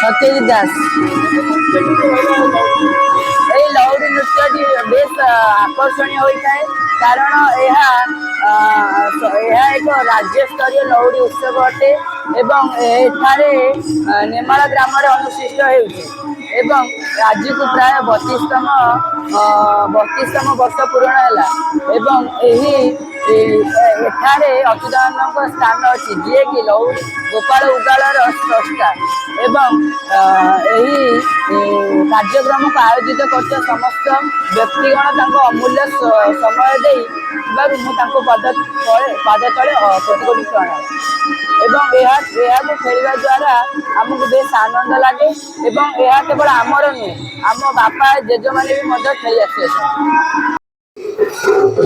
सत्यजित दास এই লৌଡ଼ି নৃত্যটি বেশ আকর্ষণীয় ହୋଇଥାଏ କାରଣ ଏହା ଏକ ରାଜ୍ୟସ୍ତରୀୟ ଲୌଡ଼ି ଉତ୍ସବ ଅଟେ ଏବଂ ଏଠାରେ ନେମାଳ ଗ୍ରାମରେ ଅନୁଷ୍ଠିତ ହେଉଛି ଏବଂ ଆଜିକୁ ପ୍ରାୟ 32ତମ ବର୍ଷ ପୂରଣ ହେଲା ଏବଂ ଏହି ଏଠାରେ ଅଚ୍ୟୁତାନନ୍ଦଙ୍କ ସ୍ଥାନ ଅଛି ଯିଏକି ଲୌଡ଼ି ଗୋପାଳ ଉଗାଳର ସ୍ରଷ୍ଟା ଏବଂ ଏହି କାର୍ଯ୍ୟକ୍ରମକୁ ଆୟୋଜିତ କରୁଥିବା ସମସ୍ତ ବ୍ୟକ୍ତିଗଣ ତାଙ୍କ ଅମୂଲ୍ୟ ସମୟ ଦେଇଥିବାରୁ ମୁଁ ତାଙ୍କୁ ପାଦ ତଳେ କୋଟି କୋଟି ପ୍ରଣାମ ଏବଂ ଏହାକୁ ଖେଳିବା ଦ୍ୱାରା ଆମକୁ ବେଶ ଆନନ୍ଦ ଲାଗେ ଏବଂ ଏହା କେବଳ ଆମର ନୁହେଁ ଆମ ବାପା ଜେଜେମାନେ ବି ମଧ୍ୟ ଖେଳି ଆସିଅଛନ୍ତି।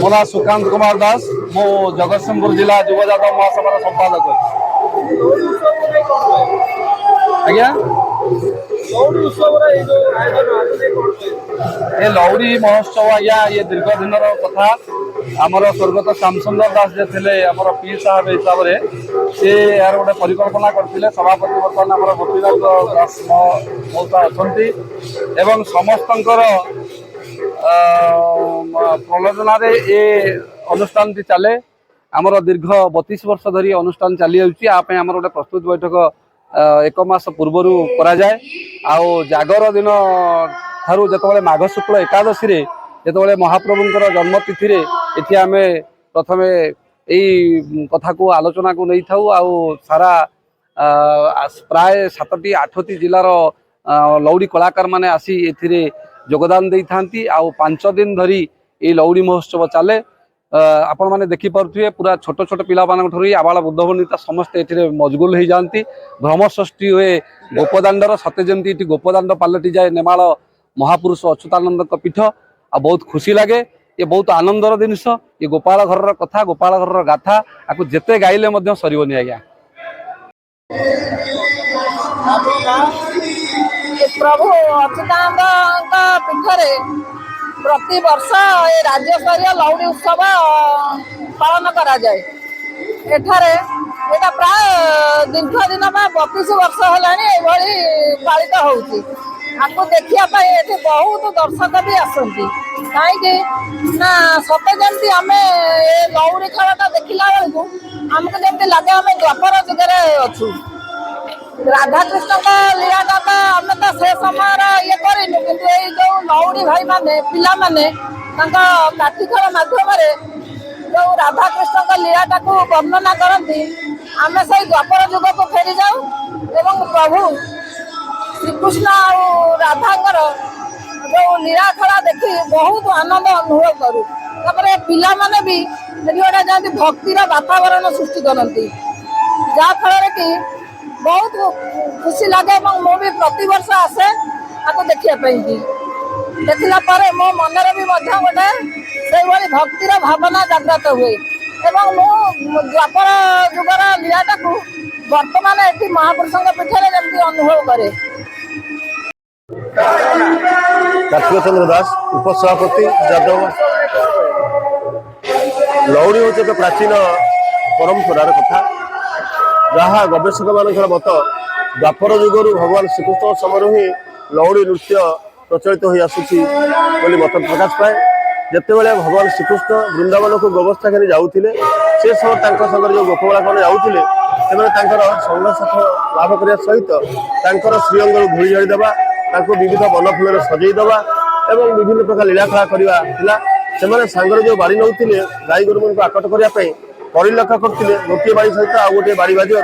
ମୋ ନାଁ ସୁକାନ୍ତ କୁମାର ଦାସ ମୁଁ ଜଗତସିଂହପୁର ଜିଲ୍ଲା ଯୁବ ଯାଦବ ମହାସଭାର ସମ୍ପାଦକ ଆଜ୍ଞା। ଏ ଲୌଡ଼ି ମହୋତ୍ସବ ଆଜ୍ଞା ये दीर्घ दिन कथा आमर स्वर्गत श्यामसुंदर दास जे थे आमर पी साहेब हिसाब से सी यार गोटे परिकल्पना करते सभापति बर्तमान आम गोपीनाथ दास मौसा अच्छा एवं समस्त प्रलोचन ये अनुष्ठान चले आमर दीर्घ 32 वर्ष धरी अनुष्ठान चली जाऊँगी आम गोटे प्रस्तुत बैठक एक मास पूर्वर कराए जागर दिन ठारू जो माघ शुक्ल एकादशी रे जो महाप्रभुंर जन्मतिथि ये आम प्रथम यही कथा को आलोचना को नहीं था सारा प्राय 7टी 8टी जिलार लौड़ी कलाकार माने आसी ए योगदान दे था 5 दिन धरी ये लौड़ी महोत्सव चले आपण मैंने देखिपे पूरा छोट छोट पिला आबाल बुद्ध बनिता समस्ते ये मजगुल हो जाती भ्रम सृष्टि हुए गोपदाण्डर सत्य जमी गोपदाण्ड पालटि जाए नेमाल महापुरुष अच्युतानंद पीठ आ बहुत खुशी लगे ये बहुत आनंदर जिनस ये गोपाल घर कथा गोपाल घर गाथा आपको जिते गाइले सरबनी आज्ञा। प्रभु अच्युतानंद पीठरे प्रति वर्ष राज्य स्तरीय लौड़ी उत्सव पालन करा जाए एठारे एटा प्राय दीर्घ दिन 32 वर्ष है पालित होती आपको देखा ये बहुत दर्शक भी आसती कहीं सते जमी आम लौड़ी खेलटा देखला बेलू आमको जमी लगे आम द्वापर जुगे अच्छू राधाकृष्ण का लीलाटा तो आम तो से समय ये करूँ कि जो लौड़ी भाई माने पिला माने काठी खेल मध्यम जो राधाकृष्ण का लीलाटा को वर्णना करती आम से द्वापर जुग को फेरी जाऊ एवं प्रभु श्रीकृष्ण और राधांकर जो लीला खेला देखी बहुत आनंद अनुभव करूँ पिला माने भी गोटे जमी भक्तिर वातावरण सृष्टि करती जहाँफल कि बहुत खुशी लगे मु भी प्रति वर्ष आसे आपको देखापी देखला मो मनरे भी गोटे से भक्तिर भावना जागृत हुए एवं मु द्वापर जुगर लीलाटा को वर्तमान ये महापुरुषों पीठे जमी अनुभव करे। कार्तिक चंद्र दास उपसभापति यादव लौड़ी हूँ एक प्राचीन परंपरार कथा जहाँ गवेषक मान मत द्वापर जुगर भगवान श्रीकृष्ण समय ही लौड़ी नृत्य प्रचलित हो आसूसी मत प्रकाश पाए जितेबाला भगवान श्रीकृष्ण वृंदावन को गोवस्था खेली जाऊे से समय संगे जो गोपबाला मैंने जाऊे संग साथ लाभ करने सहित श्रीअंग धूली जादेवा विविध वन फूल सजईदवा एवं विभिन्न प्रकार लीलाखला करवा से सांगर जो बाड़ी नौले गाई गोरु मन को आकट करने परिलक्ष्य करते गोटे बाड़ी सहित आ गोटे बाड़ी बाजू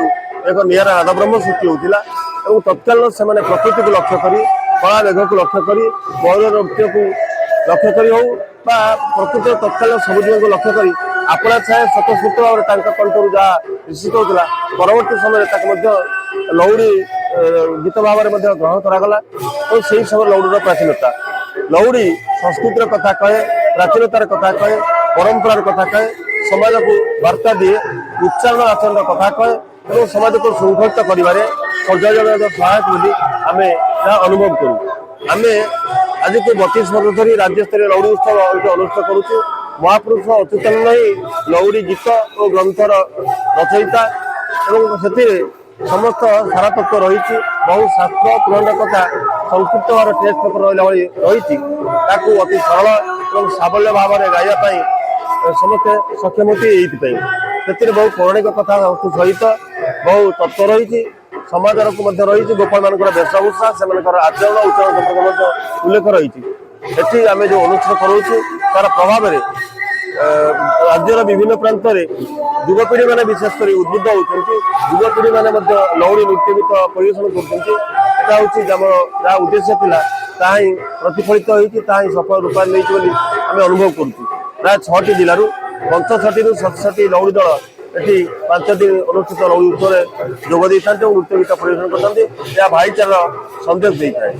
एक निरा नाद ब्रह्म सृष्टि होता और तत्काल से प्रकृति को लक्ष्य कर कला मेघ को लक्ष्य कर बौर नृत्य को लक्ष्य कर प्रकृति तत्काल सबुज को लक्ष्य कर अपना छाए स्वतस्फूर्त भाव में कंठर जहाँ निश्चित होता परवर्त समय लौड़ी गीत भाव में ग्रहण करागला और से समय लौड़ीर प्राचीनता लौड़ी संस्कृतिर कथा कहे प्राचीनतार कथा कहे परंपरार कथा कहे समाज को वार्ता दिए उच्चारण आचरण कथा कहे और समाज को श्रृंखलित कर सहायक बोली आम अनुभव करूँ आम आज को 32 वर्ष धरी राज्य स्तरीय लौड़ी उत्सव अनुष्ठित करुचु महापुरुष अच्युतानंद ही लौड़ी गीत और ग्रंथर रचयिता और से ସମସ୍ତ ସାରା ତତ୍ତ୍ୱ ରହିଛି। ବହୁ ଶାସ୍ତ୍ର ପୁରାଣ କଥା ସଂକ୍ଷିପ୍ତ ଭାବରେ ଟେକ୍ସଟ ପେପର ରହିଲା ଭଳି ରହିଛି। ତାକୁ ଅତି ସରଳ ଏବଂ ସାବଲ୍ୟ ଭାବରେ ଗାଇବା ପାଇଁ ସମସ୍ତେ ସକ୍ଷମ ହୁଅନ୍ତି। ଏଇଥିପାଇଁ ସେଥିରେ ବହୁ ପୌରାଣିକ କଥା ସହିତ ବହୁ ତତ୍ତ୍ୱ ରହିଛି। ସମାଜରକୁ ମଧ୍ୟ ରହିଛି। ଗୋପାଳମାନଙ୍କର ବେଶଭୂଷା, ସେମାନଙ୍କର ଆଚରଣ ଉଚ୍ଚାରଣ ସମ୍ପର୍କ ମଧ୍ୟ ଉଲ୍ଲେଖ ରହିଛି। ଏଠି ଆମେ ଯେଉଁ ଅନୁଷ୍ଠାନ କରୁଛୁ ତାର ପ୍ରଭାବରେ ରାଜ୍ୟର ବିଭିନ୍ନ ପ୍ରାନ୍ତରେ ଯୁବପିଢ଼ି ମାନେ ବିଶେଷ କରି ଉଦ୍ବୁଦ୍ଧ ହେଉଛନ୍ତି। ଯୁବପିଢ଼ି ମାନେ ମଧ୍ୟ ଲଉଡ଼ି ନୃତ୍ୟ ଗୀତ ପରିବେଷଣ କରୁଛନ୍ତି। ଏଟା ହେଉଛି ଆମର ଯାହା ଉଦ୍ଦେଶ୍ୟ ଥିଲା ତାହା ହିଁ ପ୍ରତିଫଳିତ ହୋଇଛି, ତାହା ହିଁ ସଫଳ ରୂପାୟନ ନେଇଛି ବୋଲି ଆମେ ଅନୁଭବ କରୁଛୁ। ପ୍ରାୟ 6ଟି ଜିଲ୍ଲାରୁ 65ରୁ 67ଟି ଲଉଡ଼ି ଦଳ ଏଠି 5 ଦିନ ଅନୁଷ୍ଠିତ ଲଉଡ଼ି ଉତ୍ସବରେ ଯୋଗ ଦେଇଥାନ୍ତି ଏବଂ ନୃତ୍ୟ ଗୀତ ପରିବେଷଣ କରିଥାନ୍ତି। ଏହା ଭାଇଚାରାର ସନ୍ଦେଶ ଦେଇଥାଏ।